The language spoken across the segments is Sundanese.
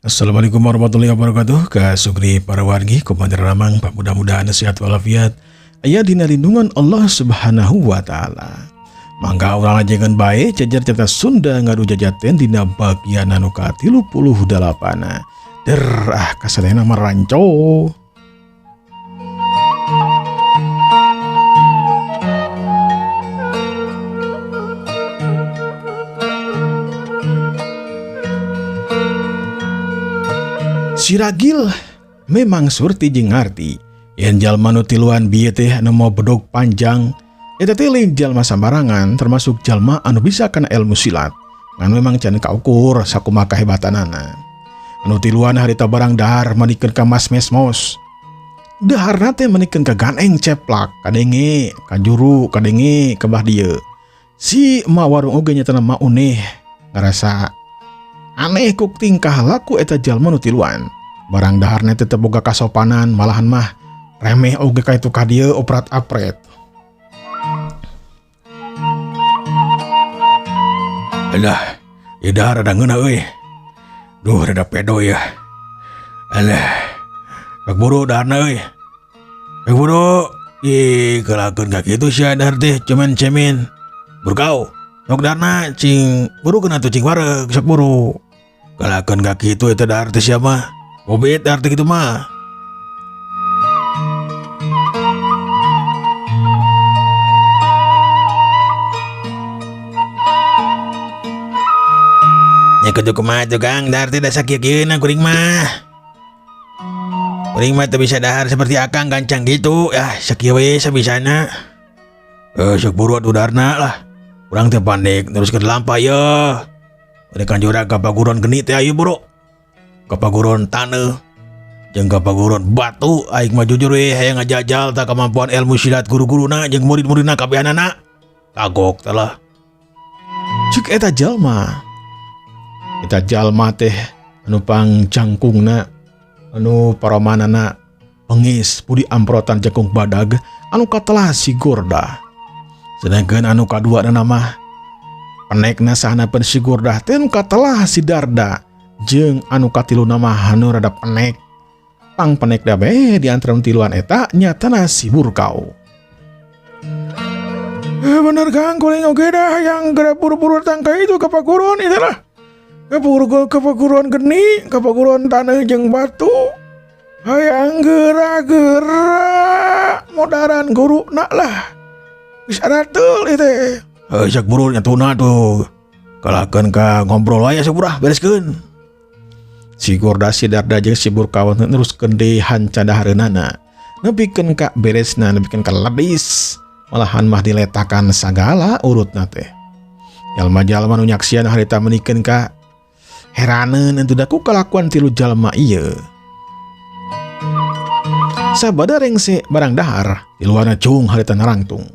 Assalamualaikum warahmatullahi wabarakatuh. Kasugri para wargi kumandir ramang pak mudah-mudahan sehat walafiat aya dina lindungan Allah Subhanahu wa taala. Mangga urang lajengan bae jajar cerita Sunda ngadu jajaten dina bagian anu ka-38. Derah kasadayana maranco. Siragil memang surti jeung ngarti yen jalma nu tiluan bieu teh anu mau bedog panjang eta teh lain jalma sambarangan, termasuk jalma anu bisa kana ilmu silat ngan memang can kaukur sakumaha kahebatanana. Anu tiluan harita barang dahar manikeun ka mas mesmos, daharna teh manikeun ka ganeng ceplak kadenge ka juru kadenge ka bah dieu. Si emak warung oge nyatana mah uneh ngarasa aneh kuk tingkah laku eta jalma nu tiluan. Barang daharna tetep boga kasopanan, malahan mah remeh oge ka itu ka dieu oprat-apret. Alah, ieu dahar rada ngeunah euy. Duh, rada pedo ya. Alah, kak buru daharna euy. Kak buru, kalakeun ka kitu sia dahar teh cuman cemen. Burkau, nok daharna cing buru kena tuh cing wareg sok buru. Kalakeun ka kitu eta dahar teh sia mah. Obet arti gitu mah. Nya kudu kumaha tuh Kang, dahar teh da sakieu-kieuna kuring mah. Kuring mah teu bisa dahar seperti Akang gancang gitu. Ya sakieu we sabisana. Sok buru atuh daharna lah. Urang teh pandek teruskeun lampah yeuh. Udah kan jurang ka paguron geni teh ayeuna buru. Kapaguron tanah jeung kapaguron batu aing mah jujur we hayang ngajajal tak kemampuan ilmu silat guru-guruna jeung murid-muridna kabehanana kagok teh lah. Cik eta jalma teh anu pangcangkungna anu paramanana pengis budi amprotan jangkung badag anu katelah si Gordah. Sedangkeun anu kadua mah penekna sahanapeun si Gordah teh anu katelah si Darda. Jeung anu katilu nama anu rada penek. Pang penek da bae di antara tiluan eta nyatana si Burkau. Bener Kang, kuring oge dah yang geura buru-buru tangka itu ke paguron itu lah. Ke paguron geni, ke paguron tanah jeung batu. Hayang geura-geura modaran guru nak lah. Bisa ratul itu. Sak buru nyatuna tuh. Kalakeun ka ngobrol aya saburah bereskeun. Si Gordah, si Darda jeung si Burkau neruskeun deui hanca dahareunana. Nepikeun ka beresna, nepikeun ka lebis. Malahan mah diletakan sagala urutna teh. Jalma-jalma nu nyaksian harita menikeun ka heraneun entu da ku kalakuan tilu jalma ieu. Sabada rengse barang dahar, tiluana cung harita narangtung.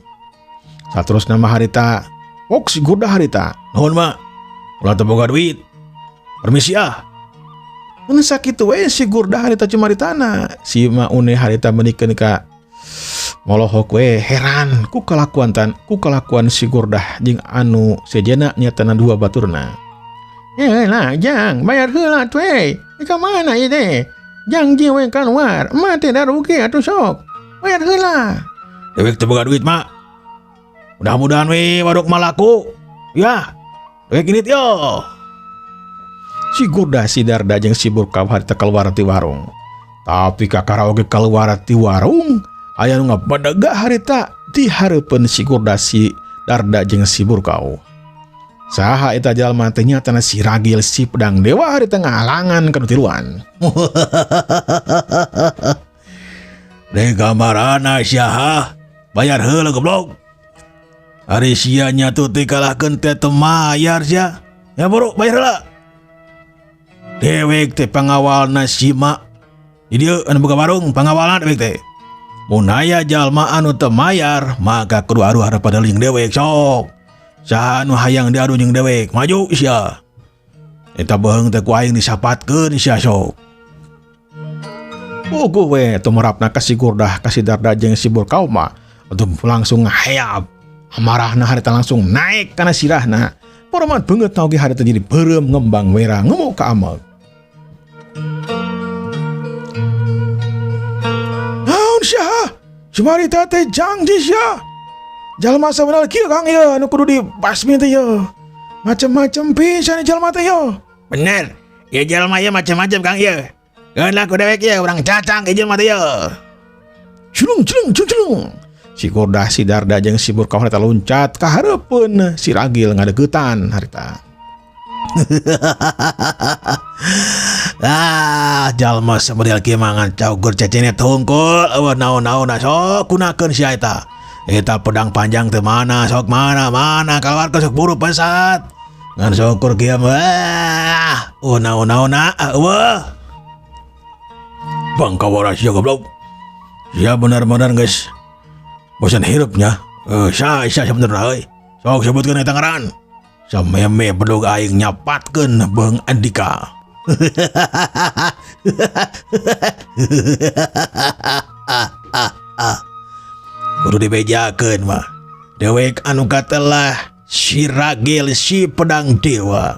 Saterusna mah harita pok si Gordah harita. Nuhun mah, ulah teu boga duit. Permisi ah. Mun sakitu we si Gordah harita cumaritana, si maune harita menikeun ka molohok we heran ku kalakuan si Gordah jeung anu sejena nyatana dua baturna. Lah jang bayar heula tuh we. Ka mana ieu teh? Jang jeung we keluar, mah teh da rugi atuh sok. Bayar heula. Dewek teu boga duit mak. Mudah-mudahan we waduk malaku. Ya. Dewek ini yo. Si Gordah, si Darda jeung si Burkau harita keluar ti warung. Tapi kakara oge keluar ti warung, aya nu ngabadaga harita di hareupeun si Gordah, si Darda jeung si Burkau. Saha eta jalma teh nyatana si Ragil, si pedang dewa harita ngahalangan kana tiluan. Deh gambarana saha? Bayar heula goblok. Ari sia nya tuh teh kalahkeun teh teu mayar sia. Ya buru bayar heula. Dewek teh pangawalna si mak. Di dieu anu boga warung pangawalna dewek teh. Mun aya jalma anu teu mayar, maka kudu aduh harapan deling dewek sok. Saha anu hayang diadu jeung dewek, maju sia. Eta beung teh ku aing disapatkeun sia sok. Puguh we tumarapna ka si Gordah, ka si Darda jeung si Burkau mah atuh langsung ngaheap. Amarahna harita langsung naik kana sirahna. Paramat banget tau ge harita jadi beureum ngembang wera ngemu ka amal. Sumarita teh jangjis ya. Jalma sebenarnya kieu Kang ya anu kudu dibasmi teh ya. Macem-macem pisan jalma teh ya. Bener, ya jalma ya macam-macam Kang ya. Geunlah ku dewek ya urang cacang ieu mah teh ya. Culung. Si Gordah, si Darda jeung si Burkau harita loncat ka hareupeun si Ragil ngadeukeutan harita. Jalma sabadal kieu mangan caugur cecene tungkul eueuh naon-naon sok gunakeun sia eta. Eta pedang panjang teh mana sok mana kaluarkeun sok buru pesat. Ngan syukur kieu mah. Naon-naonna eueuh. Bangka waras ya goblok. Ya benar-benar guys. Bosan hirupnya. Sa sebenarnya euy. Sok sebutkeun eta ngaran. Sameme bedog aing nyapatkeun Beung Andika. Kudu dibejakeun mah. Dewek anu katelah si Ragil si pedang dewa.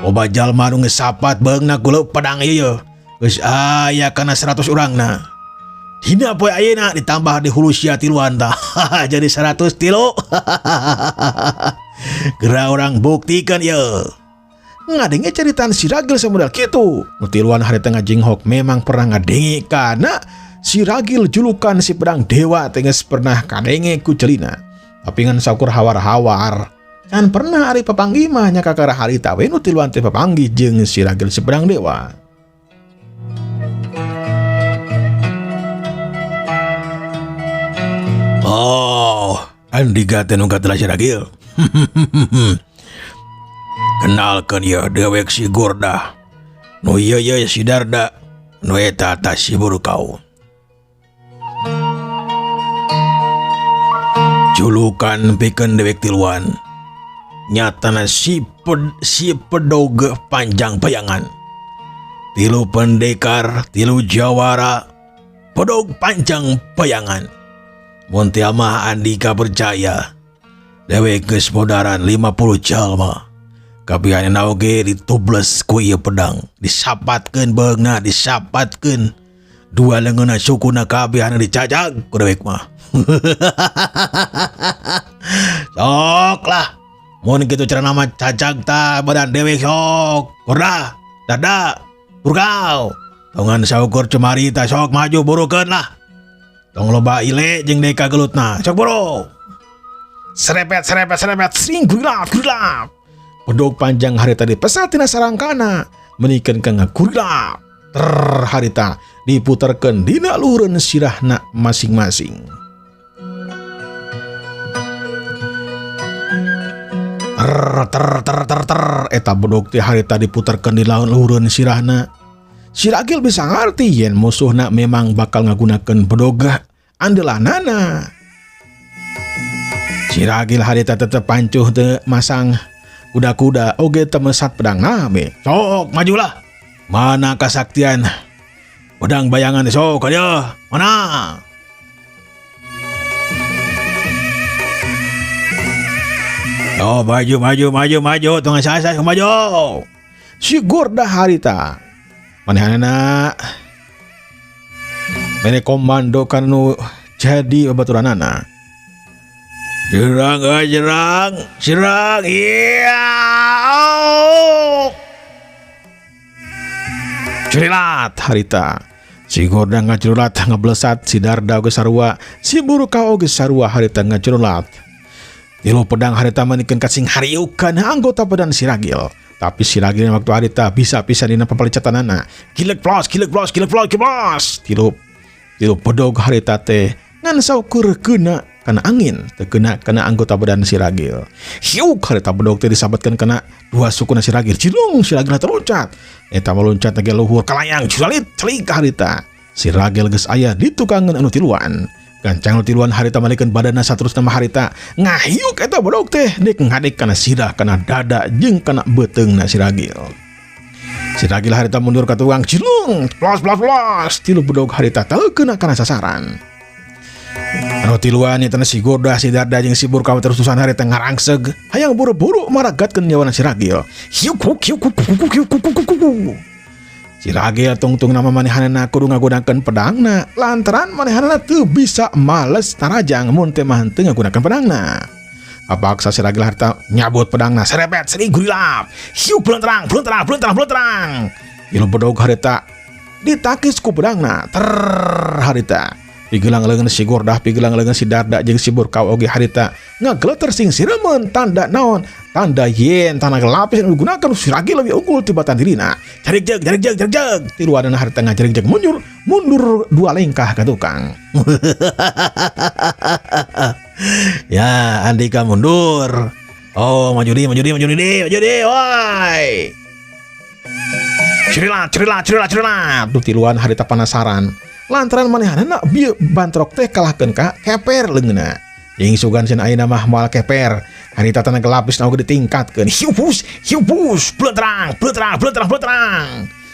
Loba jalma anu ngesapat beungna ku pedang ieu. Geus aya kana 100 urangna. Dina poe ayeuna ditambah di hulu sia tiluan tah. Jadi 100 tilu. Geura orang buktikan ya. Ngadenge ceritaan si Ragil samodal kitu. Nu tiluan harita ngajinghok memang pernah ngadenge kana si Ragil julukan si pedang dewa teh geus pernah kadenge ku celina. Tapi ngan saukur hawar-hawar. Kan pernah ari papanggih mah nya kakara harita we nu tiluan teh papanggih jeung si Ragil si pedang dewa. Oh, Andika teh nu katelah si Ragil. Kenalkeun ya dewek si Gordah. Nu ieu si Darda. Nu eta si Burkau. Julukan pikeun dewek tiluan. Nyatana si pedog panjang payangan. Tilu pendekar, tilu jawara, pedog panjang payangan. Mun teu mah Andika percaya. Dewek geus bodaran 50 jalma. Kabihanana oge ditubles ku ieu pedang. Disapatkeun beungna, disapatkeun. Dua leungeunna sukuna kabehana dicajag ku dewek mah. Sok lah. Mun kitu carana mah cacag tah badan dewek sok. Gordah, Darda, Burkau. Tongan saukur Cumarita sok maju burukeun lah. Tong loba ile jeung deka gelutna. Sok buru. Serepet, sring gulap. Pedog panjang harita dipesat tina sarangkana. Menikeun ka ngagulap. Harita diputerkeun dina luhureun sirahna masing-masing. Eta bedog teh harita diputerkeun di luhureun sirahna. Si Ragil bisa ngarti yen musuhna memang bakal ngagunakeun bedog andelanana. Si Ragil harita tetep pancuh teu masang kuda-kuda oge teu mesat pedang nabe. Sok majulah. Mana kasaktian pedang bayangan sok aya. Mana? Oh, maju, tong sasa maju. Si Gordah harita. Manehanana mene komando kanu jadi babaturanana. Serang, iya. Curilat harita. Si Gordah ngacurulat ngablesat, si Darda oge sarua, si Burkau oge sarua harita ngacurulat. Tilu pedang harita manikeun kasing hariukan anggota badan si Ragil. Tapi si Ragil waktu harita bisa dina papalicatanana. Kilek plos. Tilu pedog harita teh ngan saukur keuna kana angin, teu kena anggota badan si Ragil. Hiuk harita bedog teh disabatkeun kana dua sukuna si Ragil. Cilung si Ragil terloncat. Eta meloncat ge luhur kalayang celik harita. Si Ragil geus aya di tukangan anu tiluan. Gancang tiluan harita malikeun badanna saterusna mah harita ngahiuk eta bedog teh dek ngadek kana sirah kana dada jeung kana beuteungna si Ragil. Si Ragil harita mundur ka tukang cilung plos. Tilu bedog harita teu keuna kana sasaran. Anu tiluan eta si Gordah, si Darda jeung si Burkau terus-terusan harita ngarangseg hayang buru-buru maragatkeun nyawana si Ragil. Hiuk. Si Ragil tungtung nama manehanana kudu ngagunakeun pedangna lantaran manehanana teu bisa males tarajang mun teh mah teu ngagunakeun pedangna. Kapaksa si Ragil harita nyabut pedangna serebet sering gurilap. Hiu belenterang. Ilu bedog harita ditakis ku pedangna harita. Pigelang leungeun si Gordah, pigelang leungeun si Darda jeung si Burkau oge harita ngagleter sing siremen tanda naon? Tanda yen tanah lapis anu digunakan si Ragil lebih unggul ti batan dirina. Jarig jeg. Tiluanana harita ngajarig jeg mundur 2 lengkah ka tukang. Ya, Andika mundur. Oh, maju di, woi. Cerila. Duh tiluan harita panasaran. Lantaran manehanana bieu bantrok teh kalahkeun ka keper leungeunna. Jeung sugan cenah ayeuna mah moal keper. Harita tanah lapis na oge ditingkatkeun. Hiu pus, blentrang.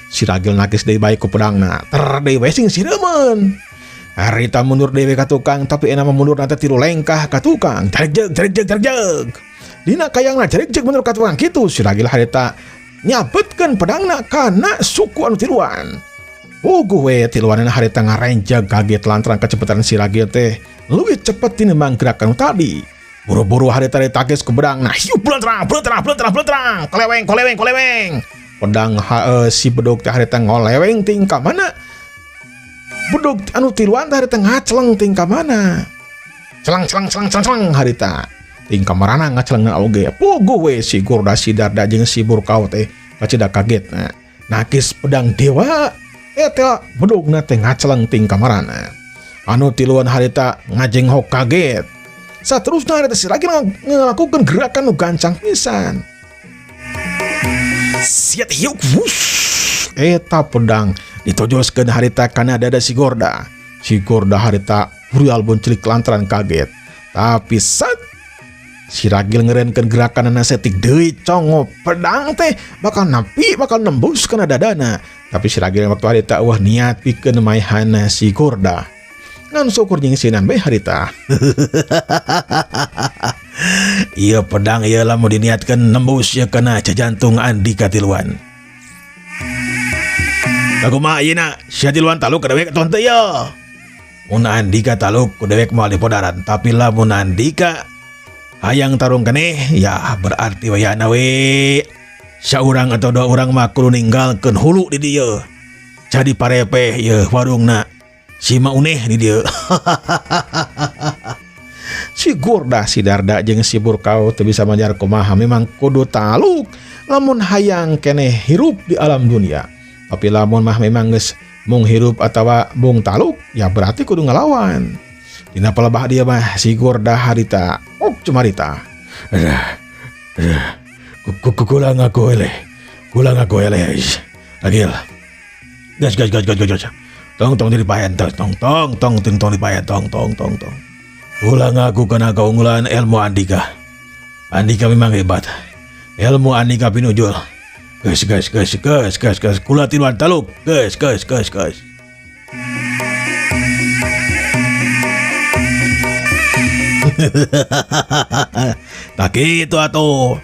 Si Ragil nakis deui bae ku pedangna. Deui we sing siremen. Harita mundur deui ka tukang tapi euna mah mundur teh 3 lengkah ka tukang. Jarig jeg. Dina kayangna jarig jeg mundur ka tukang kitu si Ragil harita nyabetkeun pedangna kana suku anu tiluan. Gue tiluanana harita ngarenjag kaget lantaran kecepatan si Ragil teh leuwih cepet tinimbang gerakan tadi. Buru-buru harita ditakis ke pedangna. Hiu belenterang. Koleweng. Pedang si bedog teh harita ngoleweng ting ka mana? Bedog anu tiluan teh harita ngacleng ting ka mana? Celang harita. Ting kamarana ngaclengna oge. Gue si Gordah si Darda jeung si Burkau teh pacida kagetna. Nakis pedang dewa. Eta bedogna teh ngacleng ting kamarana. Anu tiluan harita ngajenghok kaget. Saterusna harita si Ragil ngelakukeun gerakan nu gancang pisan. Siat hiuk wush. Eta pedang ditojoskeun harita kana dada si Gordah. Si Gordah harita hurial boncelik lantaran kaget. Tapi si Ragil ngerenkeun gerakanana setik deui congo pedang teh bakal nembus kana dadana. Tapi si Ragil waktu harita wah niat pikeun maehana si Gordah. Ngan syukur jeung sinan bae harita. Ieu pedang ieu lamun diniatkeun nembus ya kana jantung Andika tiluan. Kumaha ayeuna? Si tiluan taluk ka dewek atuh teu ye. Mun Andika taluk ku dewek moal dipodaran, tapi lamun Andika hayang tarung keneh ya berarti wayana we saurang atau 2 urang mah kudu ninggalkeun hulu di dieu. Jadi parepeh ye warungna si Mauneh di dieu. Si Gordah, si Darda jeung si Burkau teu bisa manjar kumaha memang kudu taluk lamun hayang keneh hirup di alam dunia. Tapi lamun mah memang geus mung hirup atawa mung taluk ya berarti kudu ngelawan. Dina palebah dia mah si Gordah harita cumarita. Kulang aku eleh. Ragil. Gas. Tong diripayan tong dipayan tong. Ulang aku kena keunggulan ilmu Andika. Andika memang hebat. Ilmu Andika pinujul. Gas. Kula tiluan taluk. Gas. Tak gitu atuh.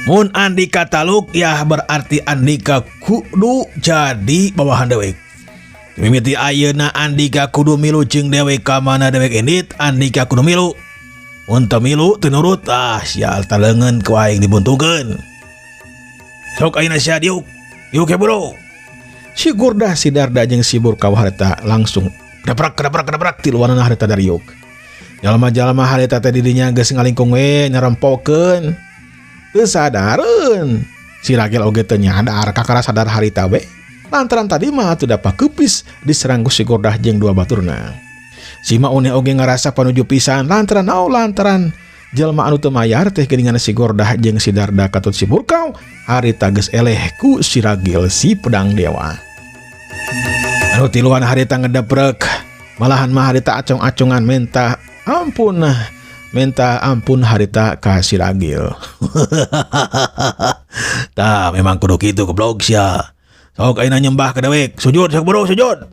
Mun Andika taluk ya berarti Andika kudu jadi bawahan dewek. Mimiti ayeuna Andika kudu milu jeung dewek ka mana dewek endit Andika kudu milu. Mun teu milu teu nurut sial taleungeun ku aing dibuntungkeun. Sok ayeuna sia diuk ya bro. Si Gordah, si Darda jeung si Burkau harita langsung kedaprak tiluanana harita dariuk. Jalma-jalma harita teh didinya geus ngalingkung we nyarempokeun. Teu sadareun. Si Ragil oge teu nyadar kakara sadar harita we. Lantaran tadi mah teu dapat kepis diserang ku si Gordah jeung 2 baturna. Si Mauneh oge ngarasa panuju pisan lantaran jalma anu teu mayar teh geuningan si Gordah jeung si Darda katut si Burkau harita geus eleh ku si Ragil si pedang dewa. Anu tiluan harita ngedeprek malahan mah harita acung-acungan minta ampun harita ka si Ragil. Tah memang kudu kitu goblok sia. Sok ayeuna nyembah ka dewek, sujud sok bro sujud.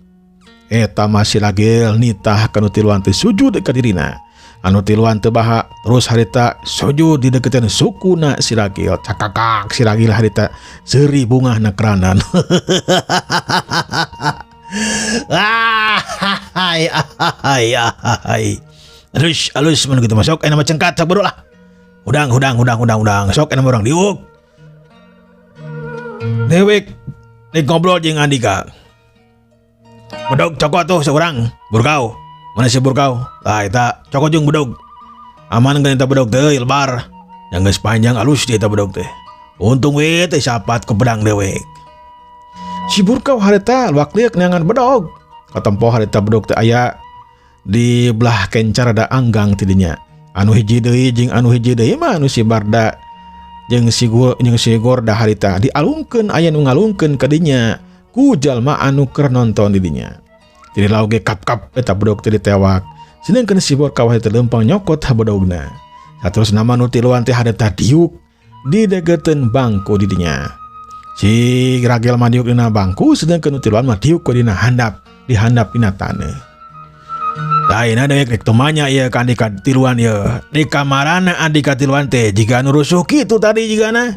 Eta mah si Ragil nitah kana tiluan teh sujud ka dirina. anu tiluan teu baha. Terus harita sujud di deketan sukuna si Ragil. Cakakak si Ragil harita seuri bungah na keranan. Alus mun kitu masuk aya cengkat sak beureul lah. Udang sok aya orang diuk. Dewek nek ngobrol jeung Andika. Bedog cokot tuh seorang burkau. Mana si burkau? Lah eta cokot jeung bedog. Aman kan eta bedog teh lebar. Yang geus panjang alus di eta bedog teh. Untung we teh sapat ke pedang dewek. Si burkau harita luak liek neangan bedog. Katempo harita bedog teh aya di belah kencar ada anggang tidinya. Anu hiji deui jeung anu hiji deui mah anu si Barda jeung si Gorda harita dialungkeun aya nu ngalungkeun ka dinya ku jalma anu keur nonton di dinya. Jadi lauge kap-kap eta bedog teh ditewak. Sedangkeun si burkau harita lempang nyokot bedogna. Saterus nama nu tiluan teh harita diuk di degeteun bangku di dinya. Si Ragil mah diuk dina bangku sedangkeun nu tiluan mah diuk ku dina handap, di handap dina taneuh. Lain ada rek temanya ieu ka Andika tiluan ieu. Di kamarana Andika tiluan teh jiga anu rusuh kitu tadi jigana.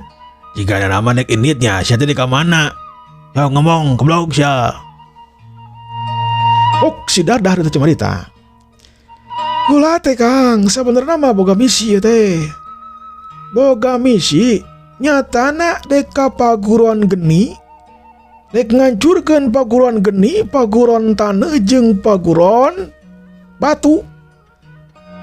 Jigana nama nek inditnya sia teh di ka mana? Ya ngomong keblog sia. Si Dardar teh cumarita. Kula teh Kang, sabenerna mah boga misi ieu teh. Boga misi nyatana dek ka paguruan geni. Dek ngancurkeun paguruan geni, paguruan taneuh jeung paguruan batu.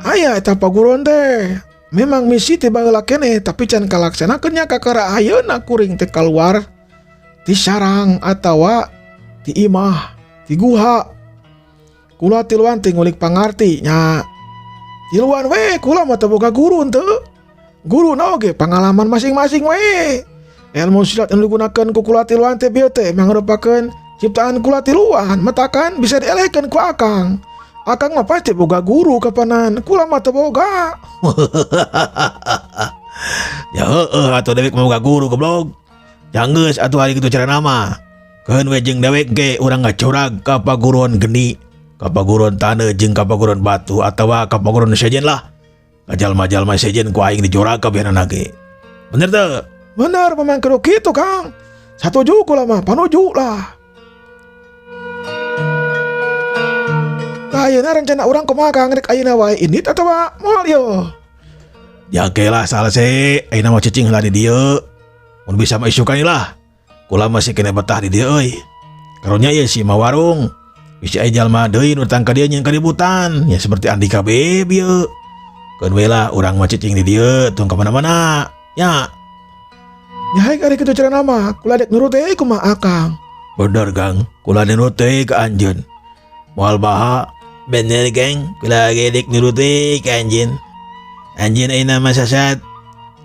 Aya eta paguruan teh. Memang misi teh baheula keneh tapi can kalaksanakeun nya kakara ayeuna kuring teh kaluar ti sarang atawa ti imah, ti guha. Kula tiluan teh ngulik pangarti nya. Tiluan we kula mah teu boga guru teu. Guru oge pengalaman masing-masing we. Ilmu silat anu digunakeun ku kula tiluan teh bieu teh mangrupakeun ciptaan kula tiluan, matakan bisa dielehkeun ku Akang. Akang mah pasti boga guru kapanan, kula mah teu boga. Ya heueuh atuh dewek mah boga guru goblok. Janggeus atuh hari kitu cara nama. Keun we jeung dewek ge urang ngacurag ka paguruan geni, ka paguruan taneuh jeung ka paguruan batu atawa ka paguruan sejen lah. Jalma-jalma sejen ku aing dijorag kabehna ge. Bener teu? Bener memang kudu kitu Kang. Satuju kula mah panuju lah. Ayeuna rencana urang kumaha Kang rek ayeuna wae indit atawa moal yo? Ya kelah salese ayeuna mah cicing heula di dieu. Mun bisa mah isukan lah. Kula masih kena betah di dieu euy. Karunya ieu si mawarung. Bisi aya jalma deui nu datang ka dieu nyeun kaributan, ya seperti Andika Beb ieu. Keun we lah urang mah cicing di dieu tong ka mana-mana. Ya. Nyahay ari kitu cara nama, kula dek nurut teh kumaha Akang. Bener Kang, kula nurut teh ka anjeun. Moal baha. Bener Kang, kula ge dek nurut teh ka anjeun. Anjeun ayeuna mah sasat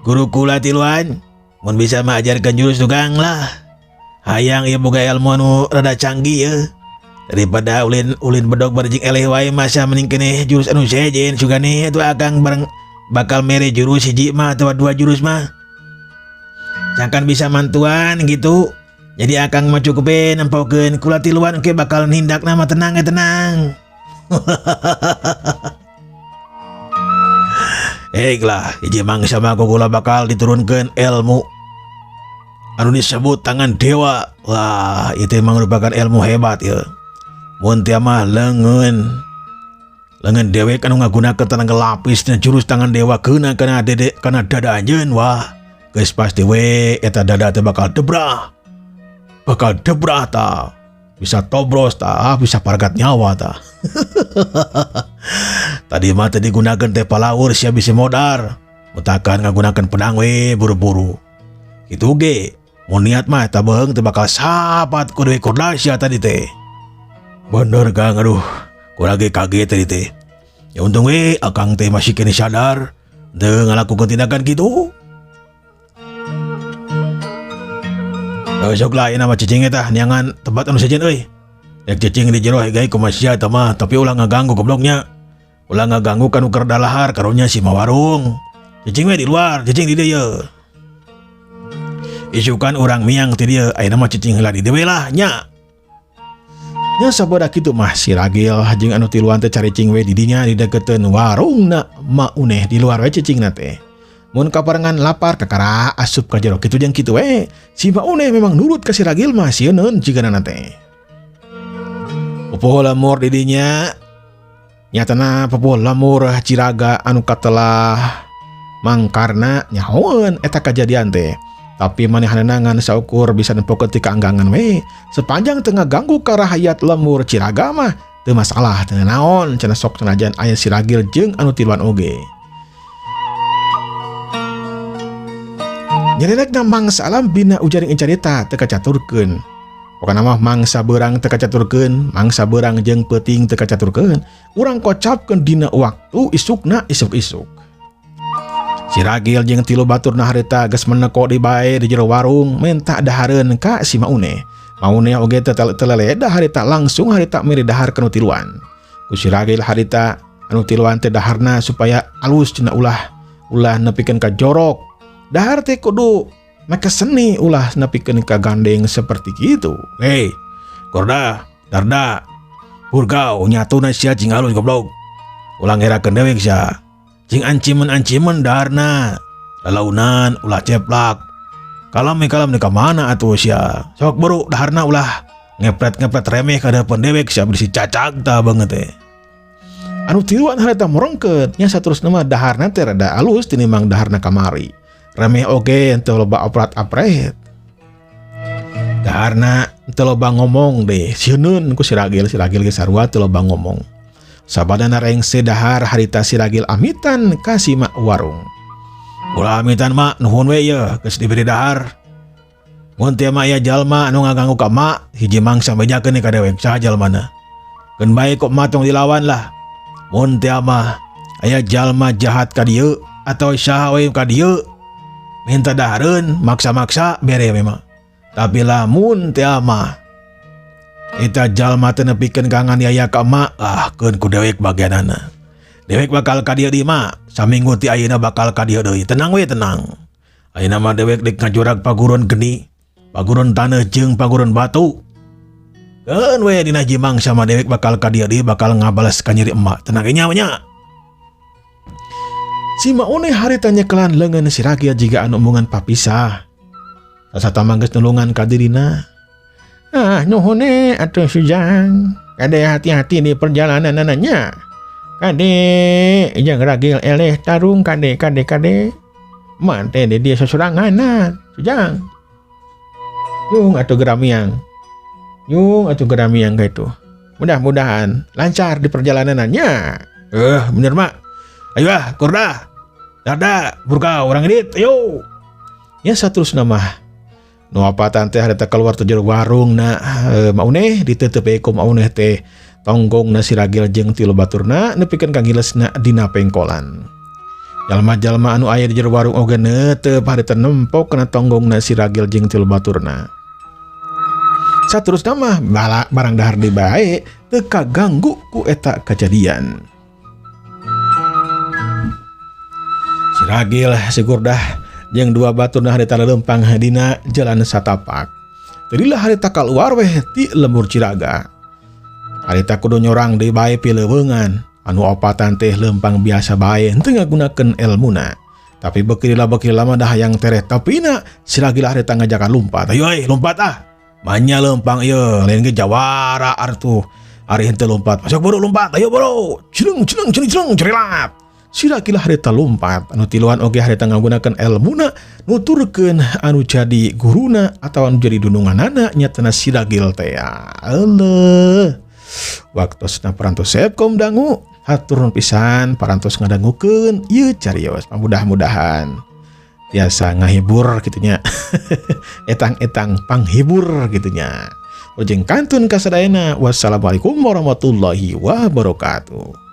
guru kula tiluan. Mun bisa mah ajarkeun jurus tukang lah. Hayang ieu boga ilmu anu rada canggih ya. Daripada ulin bedog bareng eleh wae masa mending keneh jurus anu sejen sugane atuh Akang bareng bakal mere jurus hiji mah atawa dua jurus mah. Sangkan bisa mantuan gitu. Jadi Akang mah cukup nempokeun kula tiluan oke bakal nindakna mah tenang ya tenang. Lah, hiji mangsa mah kula bakal diturunkeun ilmu anu disebut tangan dewa. Wah, itu merupakan ilmu hebat ya. Mun teu mah leungeun dewek anu ngagunakeun tenaga lapis dan jurus tangan dewa keuna kana dada anjeun. Wah, geus pasti we eta dada teh bakal debrah ta. Bisa tobros ta, bisa paragat nyawa ta. Tadi mah tadi gunakeun teh palaur sia bisi modar. Mutakan ngagunakeun pedang we buru-buru. Kitu ge. Mun niat mah eta beung teh bakal sapat ku dewe korda sia tadi teh. Bener Kang, aduh. Kurang ge kaget tadi teh. Ya untung we Akang teh masih kene sadar teu ngalakukeun tindakan kitu. Sok lah ieu mah cicing eta neangan tempat anu sejen euy. Dek cicing di jero gawe ku masia eta mah tapi ulah ngaganggu gobloknya. Ulah ngaganggu kanu keur dalahar karunya si mawarung. Cicing we di luar, cicing di dieu. Isukan urang miang ti dieu, ayeuna mah cicing heula di dieu lah nya. Nya sabada kitu mah si Ragil jeung anu tiluan teh caricing we di dinya di deketeun warungna Mauneh di luar we cicingna teh. Mun kaparengan lapar kakara asup ka jero kitu jeung kitu we. Si Mauneh memang nurut ka si Ragil mah sieun jiganana teh. Pupuh lamur di dinya nyatana pupuh lamur Ciraga anu katelah mangkarna nyahoeun eta kajadian teh. Tapi manehanangan saukur bisa nempokeun ti kaanggangan we. Sepanjang teu ngaganggu ka rahayat lemur Ciraga mah teu masalah teu naon cenah sok senajan aya si Ragil jeung anu tiluan oge. Nyareregna mangsa alam bina ujaring carita teu kacaturkeun. Pokona mah mangsa beurang teu kacaturkeun, mangsa beurang jeung peuting teu kacaturkeun. Urang kocapkeun dina waktu isukna isuk-isuk. Si Ragil jeung 3 baturna harita geus meneko di bae di jero warung menta dahareun ka si Mauneh. Mauneh oge teu teleleda harita langsung harita mere dahar ka anu tiluan. Ku si Ragil harita anu tiluan teh daharna supaya alus cenah ulah nepikeun ka jorok. Dahar teh kudu make seni ulah nepikeun ka gandeng seperti kitu. Hei, Gorda, Darda, Purgau nyatuna sia cing alus goblok. Ulang ngerakeun dewek sia. Cing ancimen daharna lalaunan ulah ceplak. Kalam ka mana atuh sia. Sok buru daharna ulah ngepret remeh ka depan dewek sia berisi cacak tah banget teh. Anu tiluan harita morongkeun nya saterusna mah daharna teh rada alus tinimbang daharna kamari. Remeh oge teu loba oprat-apret. Daharna teu loba ngomong deh. Sieun ku si Ragil ge sarua teu loba ngomong. Sabadana rengse dahar harita si Ragil amitan ka si mak warung. Ulah amitan mak nuhun we ye geus diberi dahar. Mun teu mak aya jalma anu ngaganggu ka mak hiji mangsa bejakeun ka dewek saha jalmana. Keun bae kok mak tong dilawan lah. Mun teu mah aya jalma jahat ka dieu atau saha we ka dieu minta dahareun maksa-maksa bere memang. Tapi lamun teu mah eta jalma teu nepikeun ka nganiaya ka mak, keun ku dewek bagianana. Dewek bakal ka dieu di mak, saminggu ti ayeuna bakal ka dieu deui. Tenang we tenang. Ayeuna mah dewek dek ngajurag paguron geni, paguron taneuh jeung paguron batu. Keun we dina hiji mangsa mah dewek bakal ka dieu deui bakal ngabales ka nyeri emak. Tenang nya nya. Si Mauneh harita nyekelan leungeun si Ragil jiga anu omongan papisah. Sasata manggeus nulungan ka dirina. Nuhun atuh Sujang. Kade hati-hati di perjalanan nya. Kade jeung Ragil eleh tarung kade. Mante di dia sesurangan Sujang. Yung atuh geramiang ka itu. Mudah-mudahan lancar di perjalanannya. Bener mak. Ayo Gorda, Darda, Purgau orang edit, ayo. Ya saterusna mah. Nu apatan teh harita keluar teh jero warung na Mauneh diteuteupé ku Mauneh teh tonggongna si Ragil jeung 3 baturna nepikeun ka gilesna dina pengkolan. Jalma-jalma anu aya di jero warung oge neuteub harita nempok kana tonggongna si Ragil jeung 3 baturna. Saterusna mah barang dahar di bae teu kaganggu ku eta kajadian. Si Ragil si Gordah jeung 2 baturna harita leumpang dina jalan satapak. Tadilah harita kaluar weh ti lembur Ciraga. Harita kudu nyorang deui bae pileuweungan. Anu opatan teh leumpang biasa bae henteu ngagunakeun elmuna. Tapi bekirila mah dah hayang tereh tapina si Ragil harita ngajakan lumpat. Ayo lompat Manya leumpang ieu lain ge jawara artu. Ari henteu lompat. Masuk buru lompat. Ayo buru. Cileng cerelat. Si Ragil harita lompat, anu tiluan oge harita ngagunakeun elmuna nuturkeun anu jadi guruna atau anu jadi dununganana nyatana si Ragil teh. Allah. Waktosna parantos Sepkom dangu, hatur nuhun pisan parantos ngadangukeun ieu carios. Mudah-mudahan biasa ngahibur gitunya. Etang-etang panghibur gitunya. Ujung kantun kasadayana. Wassalamualaikum warahmatullahi wabarakatuh.